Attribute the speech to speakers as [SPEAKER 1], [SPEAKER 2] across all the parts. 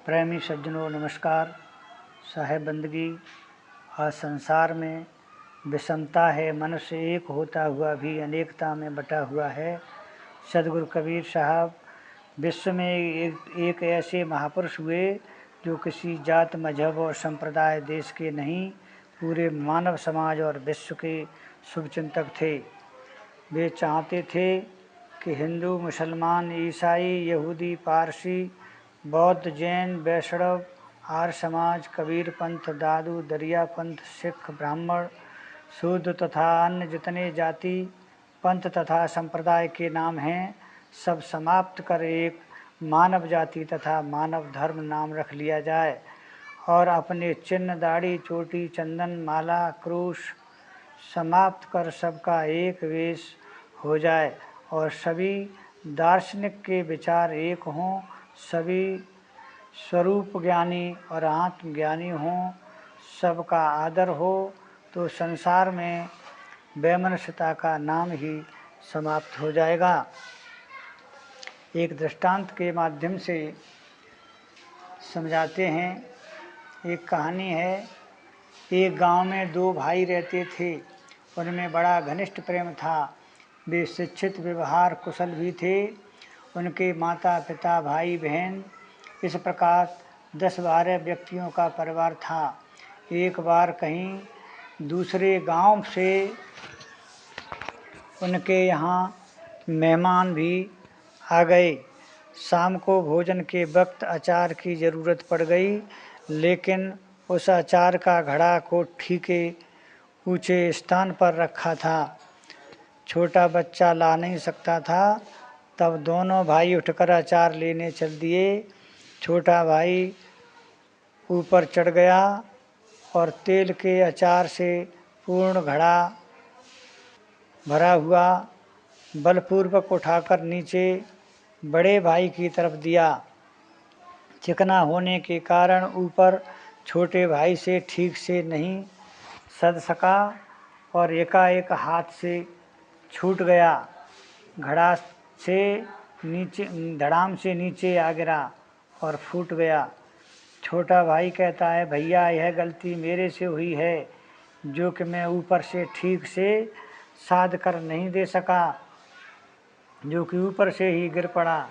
[SPEAKER 1] प्रेमी सज्जनों नमस्कार। साहेब बंदगी। आज संसार में विषमता है, मनुष्य एक होता हुआ भी अनेकता में बटा हुआ है। सदगुरु कबीर साहब विश्व में एक ऐसे महापुरुष हुए जो किसी जात मजहब और संप्रदाय देश के नहीं, पूरे मानव समाज और विश्व के शुभचिंतक थे। वे चाहते थे कि हिंदू, मुसलमान, ईसाई, यहूदी, पारसी, बौद्ध, जैन, वैष्णव, आर्य समाज, कबीर पंथ, दादू, दरिया पंथ, सिख, ब्राह्मण, शूद्र तथा अन्य जितने जाति, पंथ तथा संप्रदाय के नाम हैं, सब समाप्त कर एक मानव जाति तथा मानव धर्म नाम रख लिया जाए और अपने चिन्ह, दाढ़ी, चोटी, चंदन, माला, क्रूस समाप्त कर सबका एक वेश हो जाए और सभी दार्शनिक के विचार एक हों, सभी स्वरूप ज्ञानी और आत्मज्ञानी हों, सबका आदर हो, तो संसार में वैमनस्यता का नाम ही समाप्त हो जाएगा। एक दृष्टांत के माध्यम से समझाते हैं। एक कहानी है। एक गांव में दो भाई रहते थे। उनमें बड़ा घनिष्ठ प्रेम था। वे शिक्षित, व्यवहार कुशल भी थे। उनके माता पिता, भाई बहन, इस प्रकार 10-12 व्यक्तियों का परिवार था। एक बार कहीं दूसरे गांव से उनके यहाँ मेहमान भी आ गए। शाम को भोजन के वक्त अचार की ज़रूरत पड़ गई, लेकिन उस अचार का घड़ा कोठी के ऊंचे स्थान पर रखा था। छोटा बच्चा ला नहीं सकता था। तब दोनों भाई उठकर अचार लेने चल दिए। छोटा भाई ऊपर चढ़ गया और तेल के अचार से पूर्ण घड़ा भरा हुआ बलपूर्वक उठाकर नीचे बड़े भाई की तरफ दिया। चिकना होने के कारण ऊपर छोटे भाई से ठीक से नहीं सध सका और एकाएक हाथ से छूट गया। घड़ा से नीचे धड़ाम से नीचे आ गिरा और फूट गया। छोटा भाई कहता है, भैया यह गलती मेरे से हुई है, जो कि मैं ऊपर से ठीक से साध कर नहीं दे सका, जो कि ऊपर से ही गिर पड़ा।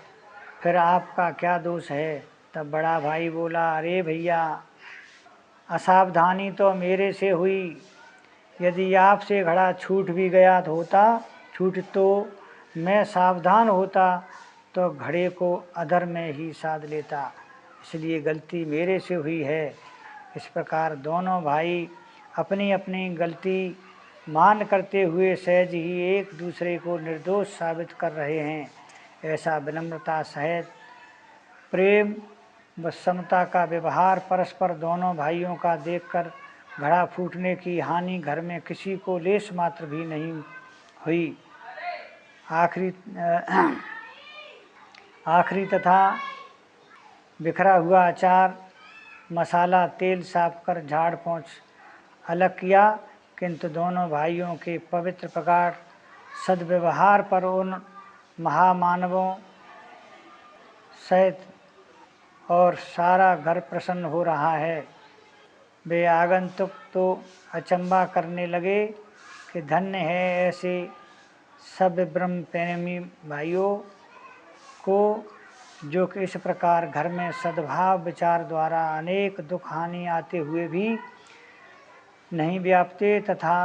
[SPEAKER 1] फिर आपका क्या दोष है? तब बड़ा भाई बोला, अरे भैया, असावधानी तो मेरे से हुई। यदि आपसे घड़ा छूट भी गया तो मैं सावधान होता तो घड़े को अधर में ही साध लेता, इसलिए गलती मेरे से हुई है। इस प्रकार दोनों भाई अपनी अपनी गलती मान करते हुए सहज ही एक दूसरे को निर्दोष साबित कर रहे हैं। ऐसा विनम्रता सहित प्रेम व समता का व्यवहार परस्पर दोनों भाइयों का देखकर घड़ा फूटने की हानि घर में किसी को लेश मात्र भी नहीं हुई। आखिरी तथा बिखरा हुआ अचार, मसाला, तेल साफ कर झाड़ पोंछ अलग किया, किंतु दोनों भाइयों के पवित्र प्रगाढ़ सद्व्यवहार पर उन महामानवों सहित और सारा घर प्रसन्न हो रहा है। वे आगंतुक तो अचंबा करने लगे कि धन्य है ऐसे सब ब्रह्म प्रेमी भाइयों को, जो कि इस प्रकार घर में सद्भाव विचार द्वारा अनेक दुख हानि आते हुए भी नहीं व्यापते तथा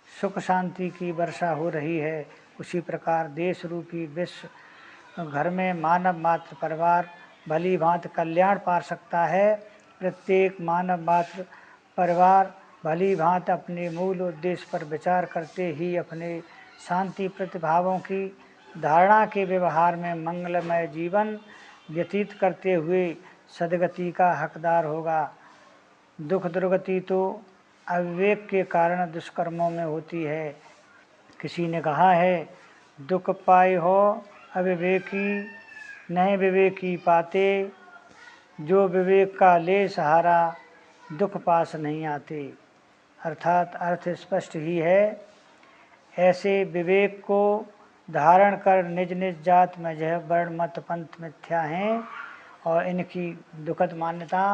[SPEAKER 1] सुख शांति की वर्षा हो रही है। उसी प्रकार देश रूपी विश्व घर में मानव मात्र परिवार भली भांति कल्याण पा सकता है। प्रत्येक मानव मात्र परिवार भली भांति अपने मूल उद्देश्य पर विचार करते ही अपने शांति प्रतिभावों की धारणा के व्यवहार में मंगलमय जीवन व्यतीत करते हुए सद्गति का हकदार होगा। दुख दुर्गति तो अविवेक के कारण दुष्कर्मों में होती है। किसी ने कहा है, दुख पाए हो अविवेकी, नहीं विवेकी पाते, जो विवेक का ले सहारा दुख पास नहीं आते। अर्थात अर्थ स्पष्ट ही है। ऐसे विवेक को धारण कर निज निज जात मजहब वर्ण मत पंथ मिथ्या हैं और इनकी दुखद मान्यता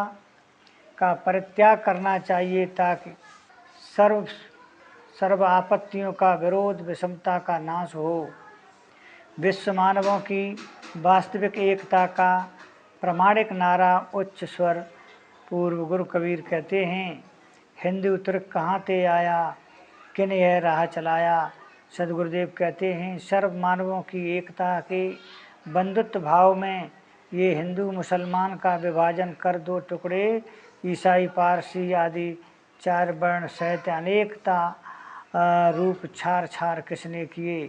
[SPEAKER 1] का परित्याग करना चाहिए ताकि सर्व आपत्तियों का विरोध, विषमता का नाश हो। विश्व मानवों की वास्तविक एकता का प्रामाणिक नारा उच्च स्वर। पूर्व गुरु कबीर कहते हैं, हिंदू तुर्क कहाँ ते आया, किन यह राह चलाया। सदगुरुदेव कहते हैं, सर्व मानवों की एकता के बंधुत्व भाव में ये हिंदू मुसलमान का विभाजन कर दो टुकड़े, ईसाई पारसी आदि चार वर्ण सहित अनेकता रूप छार छार किसने किए।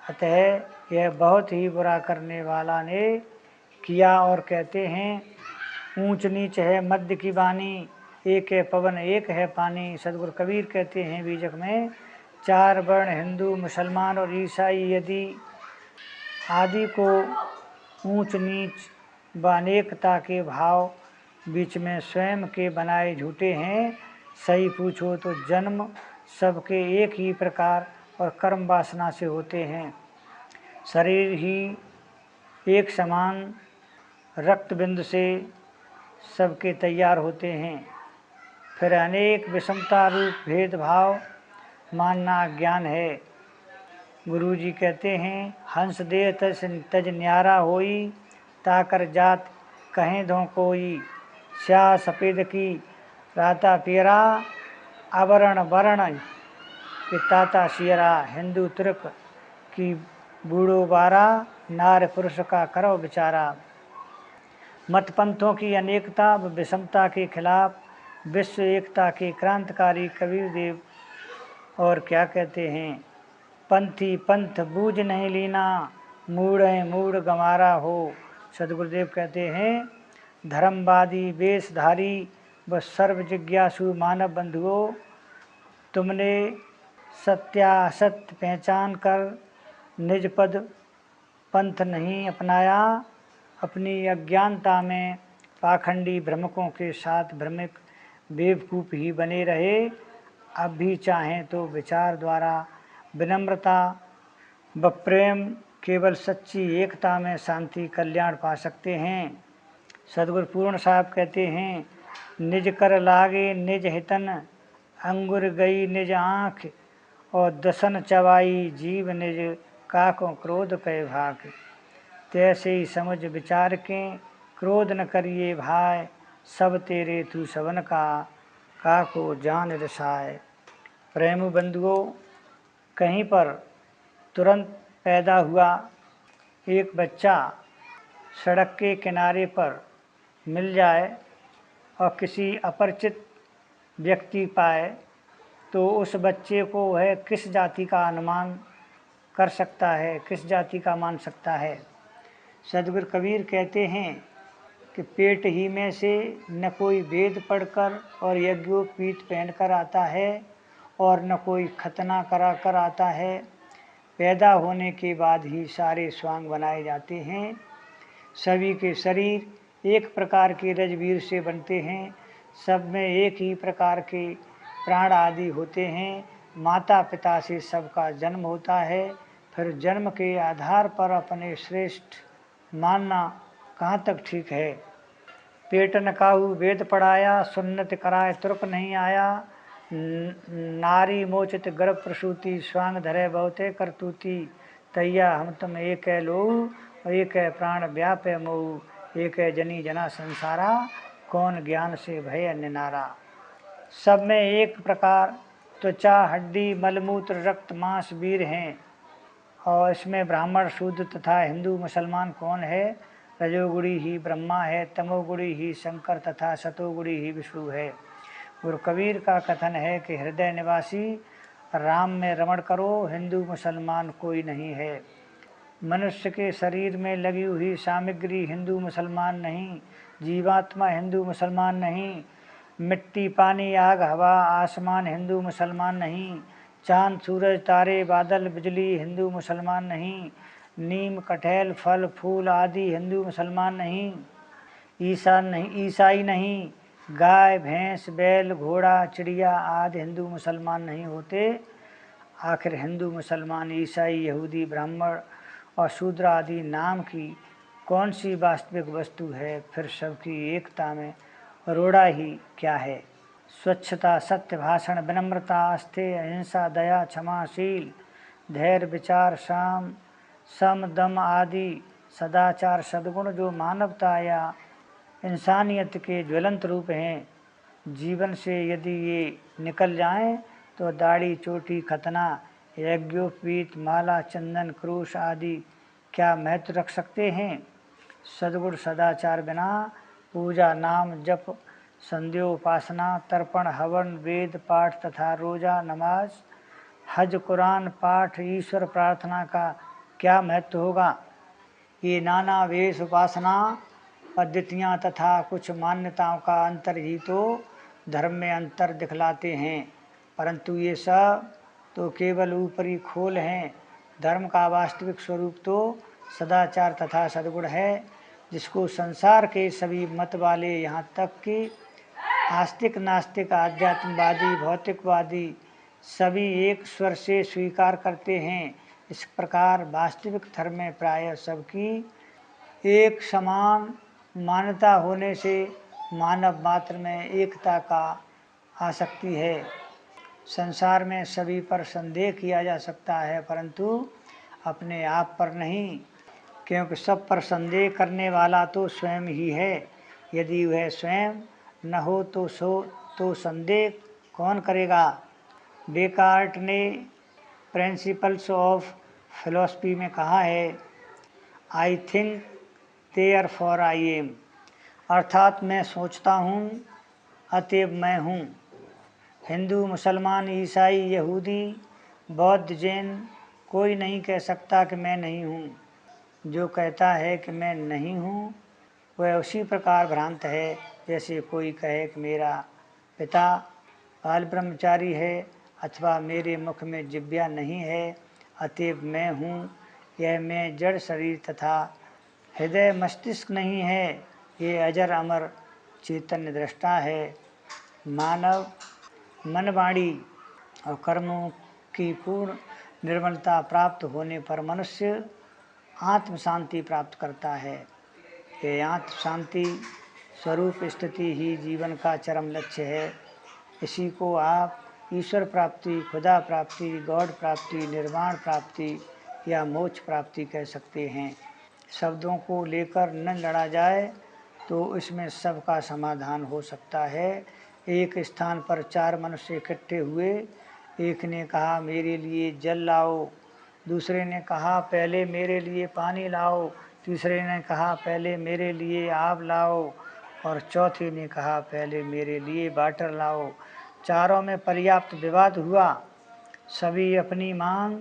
[SPEAKER 1] अतः यह बहुत ही बुरा करने वाला ने किया। और कहते हैं, ऊंच नीच है मध्य की वाणी, एक है पवन एक है पानी। सदगुरु कबीर कहते हैं बीजक में, चार वर्ण हिंदू मुसलमान और ईसाई यदि आदि को ऊंच नीच व अनेकता के भाव बीच में स्वयं के बनाए झूठे हैं। सही पूछो तो जन्म सबके एक ही प्रकार और कर्म वासना से होते हैं। शरीर ही एक समान रक्त बिंदु से सबके तैयार होते हैं। फिर अनेक विषमता रूप भेदभाव मानना ज्ञान है। गुरु जी कहते हैं, हंस दे तज न्यारा होई, ताकर जात कहें दो कोई। स्याह सफ़ेद की राता पियरा, आवरण वर्ण पिताता सियरा। हिंदू तुर्क की बूढ़ो बारा, नार पुरुष का करो विचारा। मत पंथों की अनेकता व विषमता के खिलाफ विश्व एकता के क्रांतिकारी कबीर देव और क्या कहते हैं, पंथी पंथ बूझ नहीं लीना, मूढ़ मूढ़ गंवारा हो। सदगुरुदेव कहते हैं, धर्मवादी वेशधारी व सर्व जिज्ञासु मानव बंधुओं, तुमने सत्यासत्य पहचान कर निज पद पंथ नहीं अपनाया। अपनी अज्ञानता में पाखंडी भ्रमकों के साथ भ्रमिक बेवकूफ़ ही बने रहे। अब भी चाहें तो विचार द्वारा विनम्रता व प्रेम केवल सच्ची एकता में शांति कल्याण पा सकते हैं। सदगुरु पूर्ण साहब कहते हैं, निज कर लागे निज हितन, अंगुर गई निज आँख, और दसन चवाई जीव निज काकों क्रोध कह भाक। तैसे ही समझ विचार के क्रोध न करिए भाई, सब तेरे तू सबन का काको जान रसाय। प्रेम बंधुओं, कहीं पर तुरंत पैदा हुआ एक बच्चा सड़क के किनारे पर मिल जाए और किसी अपरिचित व्यक्ति पाए तो उस बच्चे को वह किस जाति का अनुमान कर सकता है, किस जाति का मान सकता है। सदगुरु कबीर कहते हैं कि पेट ही में से न कोई वेद पढ़कर और यज्ञोपवीत पहनकर आता है और न कोई खतना करा कर आता है। पैदा होने के बाद ही सारे स्वांग बनाए जाते हैं। सभी के शरीर एक प्रकार के रजवीर से बनते हैं। सब में एक ही प्रकार के प्राण आदि होते हैं। माता पिता से सबका जन्म होता है। फिर जन्म के आधार पर अपने श्रेष्ठ मानना कहाँ तक ठीक है। पेट न काहू वेद पढ़ाया, सुन्नत कराए तुर्क नहीं आया। नारी मोचित गर्भ प्रसूति, स्वांग धरे बहुते करतूती। तैया हम तुम एक है लोहू, और एक है प्राण व्याप है मोहू। एक है जनी जना संसारा, कौन ज्ञान से भय अन्य नारा। सब में एक प्रकार त्वचा हड्डी मलमूत्र रक्त मांस वीर हैं। और इसमें ब्राह्मण शूद्र तथा हिंदू मुसलमान कौन है। रजोगुणी ही ब्रह्मा है, तमोगुणी ही शंकर तथा सतोगुणी ही विष्णु है। गुरु कबीर का कथन है कि हृदय निवासी राम में रमण करो, हिंदू मुसलमान कोई नहीं है। मनुष्य के शरीर में लगी हुई सामग्री हिंदू मुसलमान नहीं, जीवात्मा हिंदू मुसलमान नहीं। मिट्टी पानी आग हवा आसमान हिंदू मुसलमान नहीं। चाँद सूरज तारे बादल बिजली हिंदू मुसलमान नहीं। नीम कटहल फल फूल आदि हिंदू मुसलमान नहीं। ईसाई नहीं। गाय भैंस बैल घोड़ा चिड़िया आदि हिंदू मुसलमान नहीं होते। आखिर हिंदू मुसलमान ईसाई यहूदी ब्राह्मण और शूद्र आदि नाम की कौन सी वास्तविक वस्तु है, फिर सबकी एकता में रोड़ा ही क्या है। स्वच्छता, सत्य भाषण, विनम्रता, अस्तेय, अहिंसा, दया, क्षमाशील, धैर्य, विचार, सम, दम आदि सदाचार सद्गुण जो मानवता या इंसानियत के ज्वलंत रूप हैं, जीवन से यदि ये निकल जाएं तो दाढ़ी, चोटी, खतना, यज्ञोपवीत, माला, चंदन, क्रूश आदि क्या महत्व रख सकते हैं। सद्गुण सदाचार बिना पूजा, नाम जप, संध्योपासना, तर्पण, हवन, वेद पाठ तथा रोजा, नमाज, हज, कुरान पाठ, ईश्वर प्रार्थना का क्या महत्व होगा। ये नाना वेश, उपासना पद्धतियाँ तथा कुछ मान्यताओं का अंतर ही तो धर्म में अंतर दिखलाते हैं, परंतु ये सब तो केवल ऊपरी खोल हैं। धर्म का वास्तविक स्वरूप तो सदाचार तथा सद्गुण है, जिसको संसार के सभी मत वाले, यहाँ तक कि आस्तिक, नास्तिक, आध्यात्मवादी, भौतिकवादी सभी एक स्वर से स्वीकार करते हैं। इस प्रकार वास्तविक धर्म में प्रायः सबकी एक समान मान्यता होने से मानव मात्र में एकता का आसक्ति है। संसार में सभी पर संदेह किया जा सकता है, परंतु अपने आप पर नहीं, क्योंकि सब पर संदेह करने वाला तो स्वयं ही है। यदि वह स्वयं न हो तो संदेह कौन करेगा। डेकार्ट ने प्रिंसिपल्स ऑफ फिलॉसफी में कहा है, I think therefore I am, अर्थात मैं सोचता हूँ अतएव मैं हूँ। हिंदू, मुसलमान, ईसाई, यहूदी, बौद्ध, जैन कोई नहीं कह सकता कि मैं नहीं हूँ। जो कहता है कि मैं नहीं हूँ वह उसी प्रकार भ्रांत है जैसे कोई कहे कि मेरा पिता बाल ब्रह्मचारी है अथवा मेरे मुख में जिह्वा नहीं है अतएव मैं हूँ। यह मैं जड़ शरीर तथा हृदय मस्तिष्क नहीं है, ये अजर अमर चैतन्य दृष्टा है। मानव मन, वाणी और कर्मों की पूर्ण निर्मलता प्राप्त होने पर मनुष्य आत्म शांति प्राप्त करता है। ये आत्म शांति स्वरूप स्थिति ही जीवन का चरम लक्ष्य है। इसी को आप ईश्वर प्राप्ति, खुदा प्राप्ति, गॉड प्राप्ति, निर्वाण प्राप्ति या मोक्ष प्राप्ति कह सकते हैं। शब्दों को लेकर न लड़ा जाए तो इसमें सबका समाधान हो सकता है। एक स्थान पर 4 मनुष्य इकट्ठे हुए। एक ने कहा मेरे लिए जल लाओ, दूसरे ने कहा पहले मेरे लिए पानी लाओ, तीसरे ने कहा पहले मेरे लिए आग लाओ और चौथे ने कहा पहले मेरे लिए वाटर लाओ। चारों में पर्याप्त विवाद हुआ। सभी अपनी मांग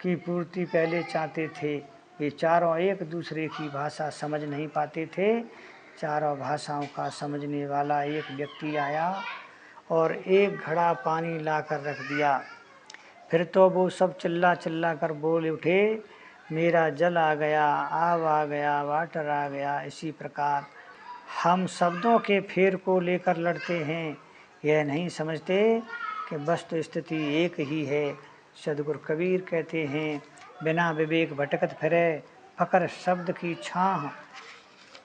[SPEAKER 1] की पूर्ति पहले चाहते थे। ये चारों एक दूसरे की भाषा समझ नहीं पाते थे। चारों भाषाओं का समझने वाला एक व्यक्ति आया और एक घड़ा पानी लाकर रख दिया। फिर तो वो सब चिल्ला चिल्ला कर बोल उठे, मेरा जल आ गया, आग आ गया, वाटर आ गया। इसी प्रकार हम शब्दों के फेर को लेकर लड़ते हैं, यह नहीं समझते कि वस्तु स्थिति एक ही है। सद्गुरु कबीर कहते हैं, बिना विवेक भटकत फिरे, फकर शब्द की छाह,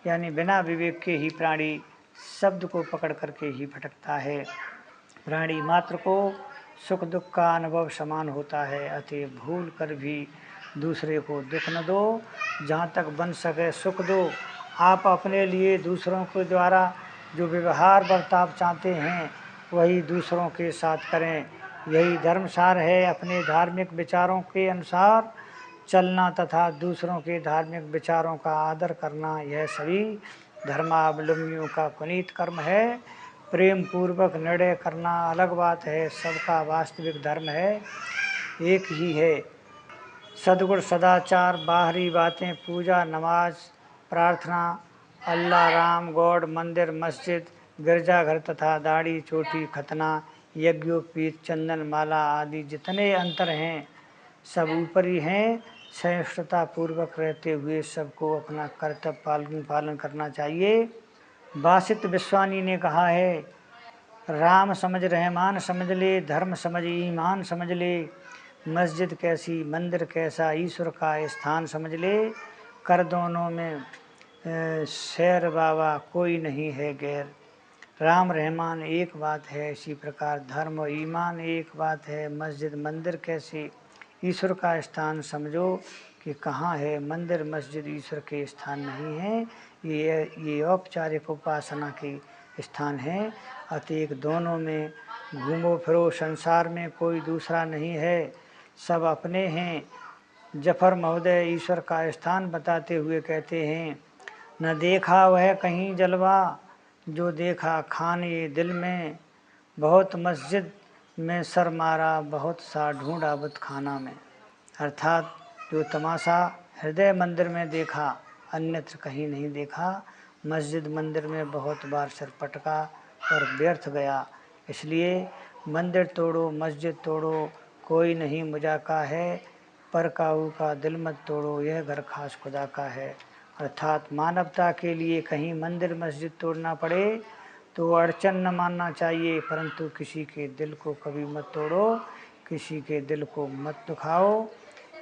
[SPEAKER 1] यानी बिना विवेक के ही प्राणी शब्द को पकड़ करके ही भटकता है। प्राणी मात्र को सुख दुख का अनुभव समान होता है, अतः भूल कर भी दूसरे को दुख न दो, जहाँ तक बन सके सुख दो। आप अपने लिए दूसरों के द्वारा जो व्यवहार बर्ताव चाहते हैं वही दूसरों के साथ करें, यही धर्मसार है। अपने धार्मिक विचारों के अनुसार चलना तथा दूसरों के धार्मिक विचारों का आदर करना, यह सभी धर्मावलंबियों का पुनीत कर्म है। प्रेम पूर्वक निर्णय करना अलग बात है, सबका वास्तविक धर्म है, एक ही है। सद्गुण सदाचार, बाहरी बातें, पूजा, नमाज, प्रार्थना, अल्लाह, राम, गॉड, मंदिर, मस्जिद, गिरजाघर तथा दाढ़ी, चोटी, खतना, यज्ञोपवीत, चंदन, माला आदि जितने अंतर हैं सब ऊपरी हैं। सहिष्णुता पूर्वक रहते हुए सबको अपना कर्तव्य पालन करना चाहिए। वासित विश्वानी ने कहा है, राम समझ रहमान समझ ले, धर्म समझ ईमान समझ ले, मस्जिद कैसी मंदिर कैसा ईश्वर का स्थान समझ ले, कर दोनों में शेर बाबा कोई नहीं है गैर। राम रहमान एक बात है, इसी प्रकार धर्म और ईमान एक बात है। मस्जिद मंदिर कैसे ईश्वर का स्थान समझो कि कहाँ है। मंदिर मस्जिद ईश्वर के स्थान नहीं है, ये औपचारिक उपासना के स्थान है। अतएव दोनों में घूमो फिरो, संसार में कोई दूसरा नहीं है, सब अपने हैं। जफर महोदय ईश्वर का स्थान बताते हुए कहते हैं, न देखा वह कहीं जलवा, जो देखा खान ये दिल में। बहुत मस्जिद में सर मारा, बहुत सा ढूंढा बुतखाना में। अर्थात जो तमाशा हृदय मंदिर में देखा, अन्यत्र कहीं नहीं देखा। मस्जिद मंदिर में बहुत बार सिर पटका और व्यर्थ गया। इसलिए मंदिर तोड़ो मस्जिद तोड़ो, कोई नहीं मुझा है। पर काऊ का दिल मत तोड़ो, यह घर खास खुदा का है। अर्थात मानवता के लिए कहीं मंदिर मस्जिद तोड़ना पड़े तो अड़चन न मानना चाहिए, परंतु किसी के दिल को कभी मत तोड़ो, किसी के दिल को मत दुखाओ।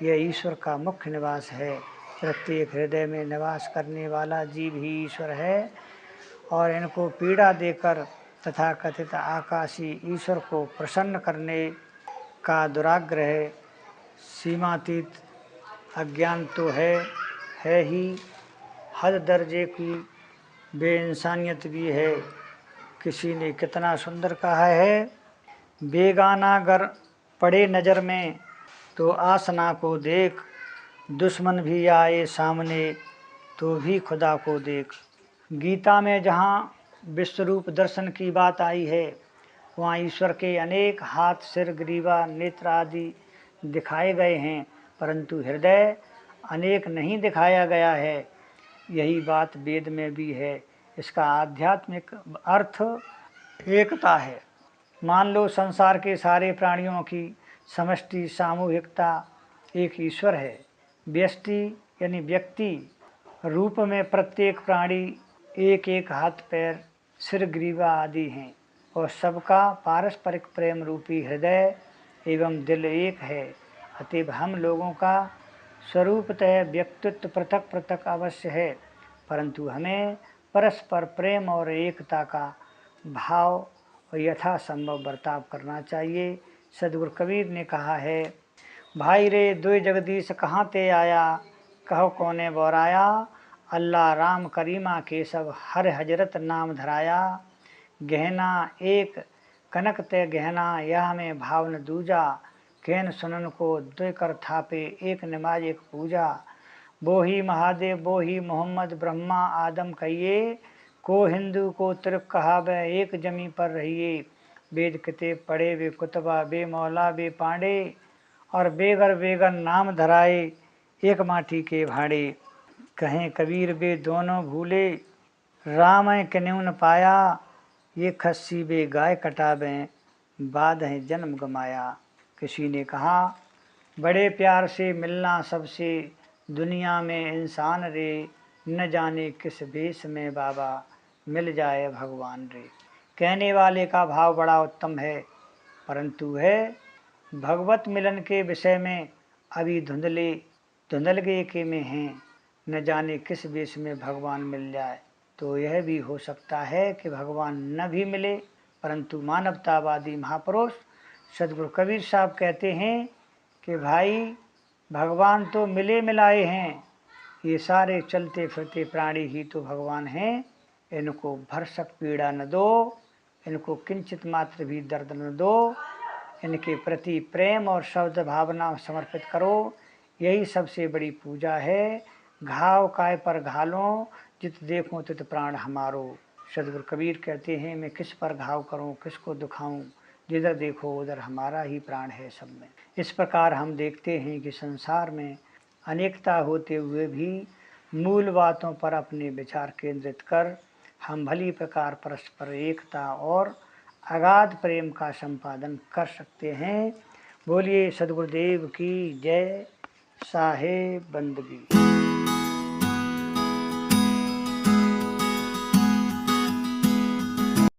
[SPEAKER 1] यह ईश्वर का मुख्य निवास है। प्रत्येक हृदय में निवास करने वाला जीव ही ईश्वर है, और इनको पीड़ा देकर तथा कथित आकाशी ईश्वर को प्रसन्न करने का दुराग्रह सीमातीत अज्ञान तो है ही, हद दर्जे की बेइंसानियत भी है। किसी ने कितना सुंदर कहा है, बेगाना गर पड़े नज़र में तो आसना को देख, दुश्मन भी आए सामने तो भी खुदा को देख। गीता में जहाँ विश्वरूप दर्शन की बात आई है, वहाँ ईश्वर के अनेक हाथ, सिर, ग्रीवा, नेत्र आदि दिखाए गए हैं, परंतु हृदय अनेक नहीं दिखाया गया है। यही बात वेद में भी है। इसका आध्यात्मिक अर्थ एकता है। मान लो संसार के सारे प्राणियों की समष्टि सामूहिकता एक ईश्वर है। व्यष्टि यानी व्यक्ति रूप में प्रत्येक प्राणी एक एक हाथ, पैर, सिर, ग्रीवा आदि हैं, और सबका पारस्परिक प्रेम रूपी हृदय एवं दिल एक है। अतएव हम लोगों का स्वरूपतः व्यक्तित्व पृथक पृथक अवश्य है, परंतु हमें परस्पर प्रेम और एकता का भाव और यथासंभव बर्ताव करना चाहिए। सदगुरु कबीर ने कहा है, भाई रे दो जगदीश कहाँ ते आया, कहो कोने बोराया। अल्लाह राम करीमा केशव हर हजरत नाम धराया। गहना एक कनक ते गहना, यह में भाव न दूजा। कहन सुनन को दो कर थापे, एक नमाज एक पूजा। वो ही महादेव वो ही मोहम्मद, ब्रह्मा आदम कहिए। को हिंदू को तुर्क कहावे, एक जमी पर रहिए। वेद किताब पढ़े वे कुतबा, बे मौला बे पांडे। और बेगर बेगर नाम धराए, एक माटी के भाड़े। कहें कबीर बे दोनों भूले, राम कन्यू न पाया। ये खस्सी बे गाय कटावें, बाद है जन्म गमाया। किसी ने कहा, बड़े प्यार से मिलना सबसे दुनिया में इंसान रे। न जाने किस भेष में बाबा मिल जाए भगवान रे। कहने वाले का भाव बड़ा उत्तम है, परंतु है भगवत मिलन के विषय में अभी धुंधलगे के में हैं। न जाने किस वेश में भगवान मिल जाए, तो यह भी हो सकता है कि भगवान न भी मिले। परंतु मानवतावादी महापुरुष सदगुरु कबीर साहब कहते हैं कि भाई भगवान तो मिले मिलाए हैं, ये सारे चलते फिरते प्राणी ही तो भगवान हैं। इनको भरसक पीड़ा न दो, इनको किंचित मात्र भी दर्द न दो। इनके प्रति प्रेम और शब्द भावना समर्पित करो, यही सबसे बड़ी पूजा है। घाव काय पर घालो, जित देखो तित प्राण हमारो। सदगुरु कबीर कहते हैं, मैं किस पर घाव करूं, किसको दुखाऊं, जिधर देखो उधर हमारा ही प्राण है सब में। इस प्रकार हम देखते हैं कि संसार में अनेकता होते हुए भी मूल बातों पर अपने विचार केंद्रित कर हम भली प्रकार परस्पर एकता और अगाध प्रेम का संपादन कर सकते हैं। बोलिए सदगुरुदेव की जय। साहेब बंदगी।